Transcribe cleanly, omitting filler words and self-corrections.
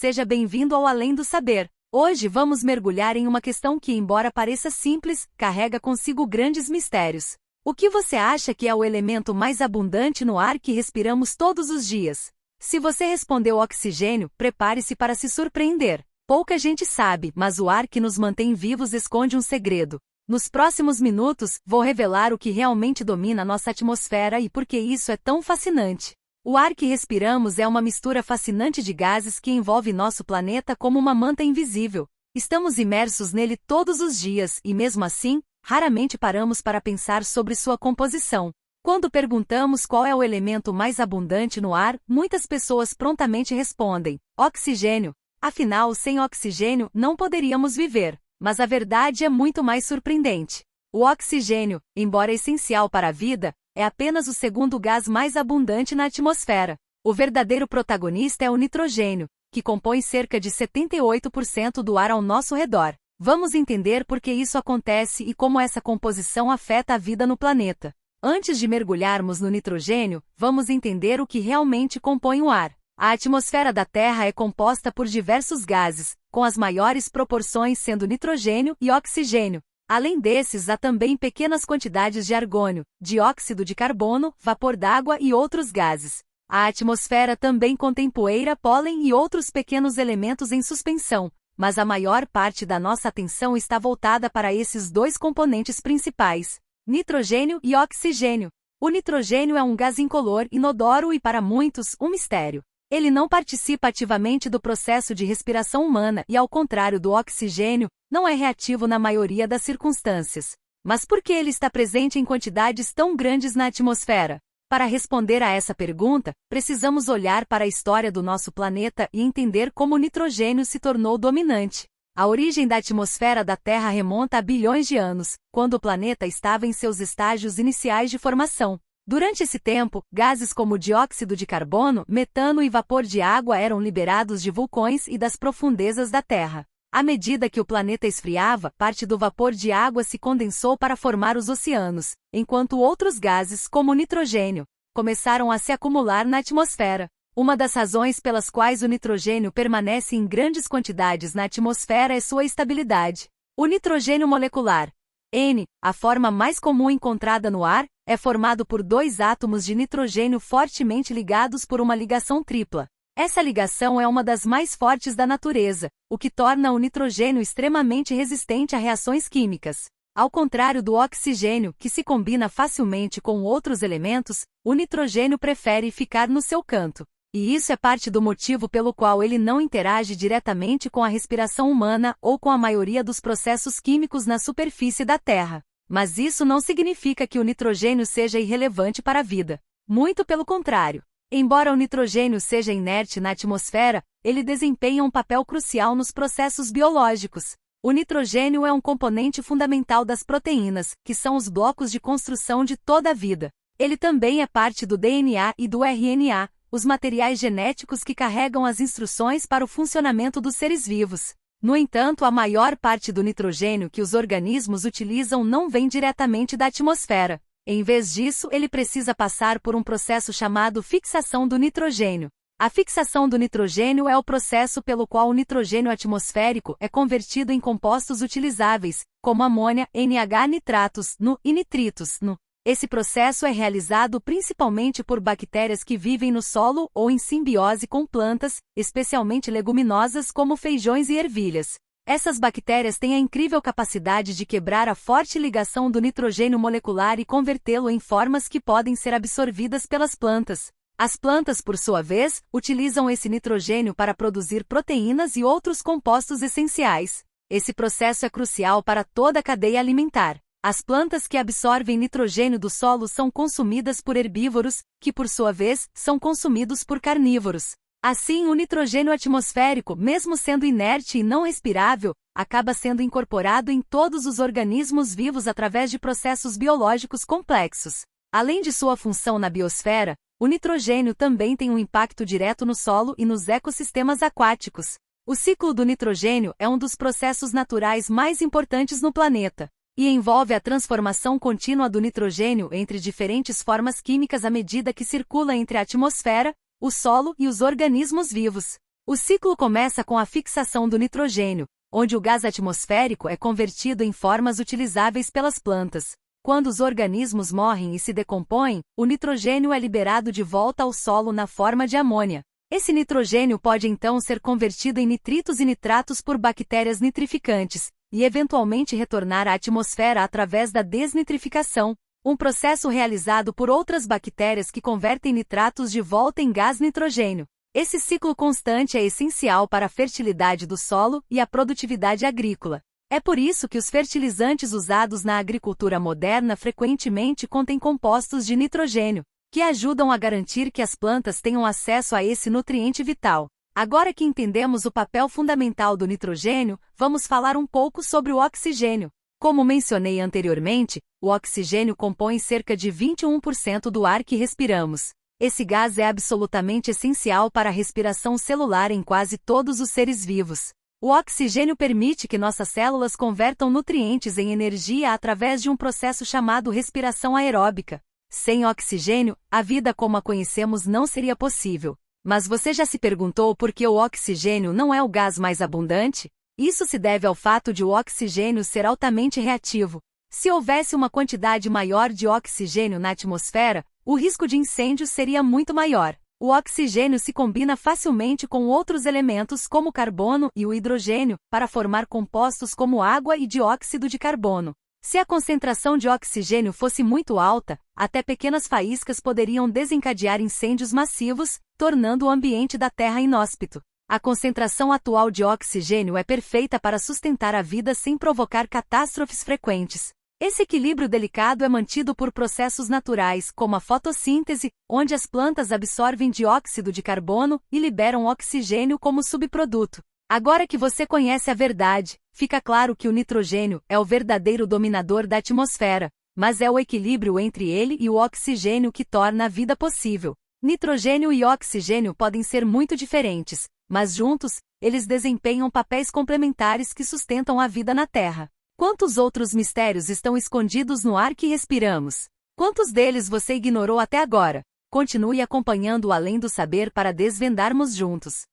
seja bem-vindo ao Além do Saber. Hoje vamos mergulhar em uma questão que, embora pareça simples, carrega consigo grandes mistérios. O que você acha que é o elemento mais abundante no ar que respiramos todos os dias? Se você respondeu oxigênio, prepare-se para se surpreender. Pouca gente sabe, mas o ar que nos mantém vivos esconde um segredo. Nos próximos minutos, vou revelar o que realmente domina nossa atmosfera e por que isso é tão fascinante. O ar que respiramos é uma mistura fascinante de gases que envolve nosso planeta como uma manta invisível. Estamos imersos nele todos os dias e, mesmo assim, raramente paramos para pensar sobre sua composição. Quando perguntamos qual é o elemento mais abundante no ar, muitas pessoas prontamente respondem: oxigênio. Afinal, sem oxigênio, não poderíamos viver. Mas a verdade é muito mais surpreendente. O oxigênio, embora essencial para a vida, é apenas o segundo gás mais abundante na atmosfera. O verdadeiro protagonista é o nitrogênio, que compõe cerca de 78% do ar ao nosso redor. Vamos entender por que isso acontece e como essa composição afeta a vida no planeta. Antes de mergulharmos no nitrogênio, vamos entender o que realmente compõe o ar. A atmosfera da Terra é composta por diversos gases, com as maiores proporções sendo nitrogênio e oxigênio. Além desses, há também pequenas quantidades de argônio, dióxido de carbono, vapor d'água e outros gases. A atmosfera também contém poeira, pólen e outros pequenos elementos em suspensão, mas a maior parte da nossa atenção está voltada para esses dois componentes principais: nitrogênio e oxigênio. O nitrogênio é um gás incolor, inodoro e, para muitos, um mistério. Ele não participa ativamente do processo de respiração humana e, ao contrário do oxigênio, não é reativo na maioria das circunstâncias. Mas por que ele está presente em quantidades tão grandes na atmosfera? Para responder a essa pergunta, precisamos olhar para a história do nosso planeta e entender como o nitrogênio se tornou dominante. A origem da atmosfera da Terra remonta a bilhões de anos, quando o planeta estava em seus estágios iniciais de formação. Durante esse tempo, gases como dióxido de carbono, metano e vapor de água eram liberados de vulcões e das profundezas da Terra. À medida que o planeta esfriava, parte do vapor de água se condensou para formar os oceanos, enquanto outros gases, como o nitrogênio, começaram a se acumular na atmosfera. Uma das razões pelas quais o nitrogênio permanece em grandes quantidades na atmosfera é sua estabilidade. O nitrogênio molecular, N, a forma mais comum encontrada no ar, é formado por dois átomos de nitrogênio fortemente ligados por uma ligação tripla. Essa ligação é uma das mais fortes da natureza, o que torna o nitrogênio extremamente resistente a reações químicas. Ao contrário do oxigênio, que se combina facilmente com outros elementos, o nitrogênio prefere ficar no seu canto. E isso é parte do motivo pelo qual ele não interage diretamente com a respiração humana ou com a maioria dos processos químicos na superfície da Terra. Mas isso não significa que o nitrogênio seja irrelevante para a vida. Muito pelo contrário. Embora o nitrogênio seja inerte na atmosfera, ele desempenha um papel crucial nos processos biológicos. O nitrogênio é um componente fundamental das proteínas, que são os blocos de construção de toda a vida. Ele também é parte do DNA e do RNA, os materiais genéticos que carregam as instruções para o funcionamento dos seres vivos. No entanto, a maior parte do nitrogênio que os organismos utilizam não vem diretamente da atmosfera. Em vez disso, ele precisa passar por um processo chamado fixação do nitrogênio. A fixação do nitrogênio é o processo pelo qual o nitrogênio atmosférico é convertido em compostos utilizáveis, como amônia, NH nitratos, NO e nitritos, NO. Esse processo é realizado principalmente por bactérias que vivem no solo ou em simbiose com plantas, especialmente leguminosas como feijões e ervilhas. Essas bactérias têm a incrível capacidade de quebrar a forte ligação do nitrogênio molecular e convertê-lo em formas que podem ser absorvidas pelas plantas. As plantas, por sua vez, utilizam esse nitrogênio para produzir proteínas e outros compostos essenciais. Esse processo é crucial para toda a cadeia alimentar. As plantas que absorvem nitrogênio do solo são consumidas por herbívoros, que por sua vez, são consumidos por carnívoros. Assim, o nitrogênio atmosférico, mesmo sendo inerte e não respirável, acaba sendo incorporado em todos os organismos vivos através de processos biológicos complexos. Além de sua função na biosfera, o nitrogênio também tem um impacto direto no solo e nos ecossistemas aquáticos. O ciclo do nitrogênio é um dos processos naturais mais importantes no planeta, e envolve a transformação contínua do nitrogênio entre diferentes formas químicas à medida que circula entre a atmosfera, o solo e os organismos vivos. O ciclo começa com a fixação do nitrogênio, onde o gás atmosférico é convertido em formas utilizáveis pelas plantas. Quando os organismos morrem e se decompõem, o nitrogênio é liberado de volta ao solo na forma de amônia. Esse nitrogênio pode então ser convertido em nitritos e nitratos por bactérias nitrificantes, e eventualmente retornar à atmosfera através da desnitrificação, um processo realizado por outras bactérias que convertem nitratos de volta em gás nitrogênio. Esse ciclo constante é essencial para a fertilidade do solo e a produtividade agrícola. É por isso que os fertilizantes usados na agricultura moderna frequentemente contêm compostos de nitrogênio, que ajudam a garantir que as plantas tenham acesso a esse nutriente vital. Agora que entendemos o papel fundamental do nitrogênio, vamos falar um pouco sobre o oxigênio. Como mencionei anteriormente, o oxigênio compõe cerca de 21% do ar que respiramos. Esse gás é absolutamente essencial para a respiração celular em quase todos os seres vivos. O oxigênio permite que nossas células convertam nutrientes em energia através de um processo chamado respiração aeróbica. Sem oxigênio, a vida como a conhecemos não seria possível. Mas você já se perguntou por que o oxigênio não é o gás mais abundante? Isso se deve ao fato de o oxigênio ser altamente reativo. Se houvesse uma quantidade maior de oxigênio na atmosfera, o risco de incêndio seria muito maior. O oxigênio se combina facilmente com outros elementos como o carbono e o hidrogênio, para formar compostos como água e dióxido de carbono. Se a concentração de oxigênio fosse muito alta, até pequenas faíscas poderiam desencadear incêndios massivos, tornando o ambiente da Terra inóspito. A concentração atual de oxigênio é perfeita para sustentar a vida sem provocar catástrofes frequentes. Esse equilíbrio delicado é mantido por processos naturais, como a fotossíntese, onde as plantas absorvem dióxido de carbono e liberam oxigênio como subproduto. Agora que você conhece a verdade, fica claro que o nitrogênio é o verdadeiro dominador da atmosfera, mas é o equilíbrio entre ele e o oxigênio que torna a vida possível. Nitrogênio e oxigênio podem ser muito diferentes, mas juntos, eles desempenham papéis complementares que sustentam a vida na Terra. Quantos outros mistérios estão escondidos no ar que respiramos? Quantos deles você ignorou até agora? Continue acompanhando o Além do Saber para desvendarmos juntos.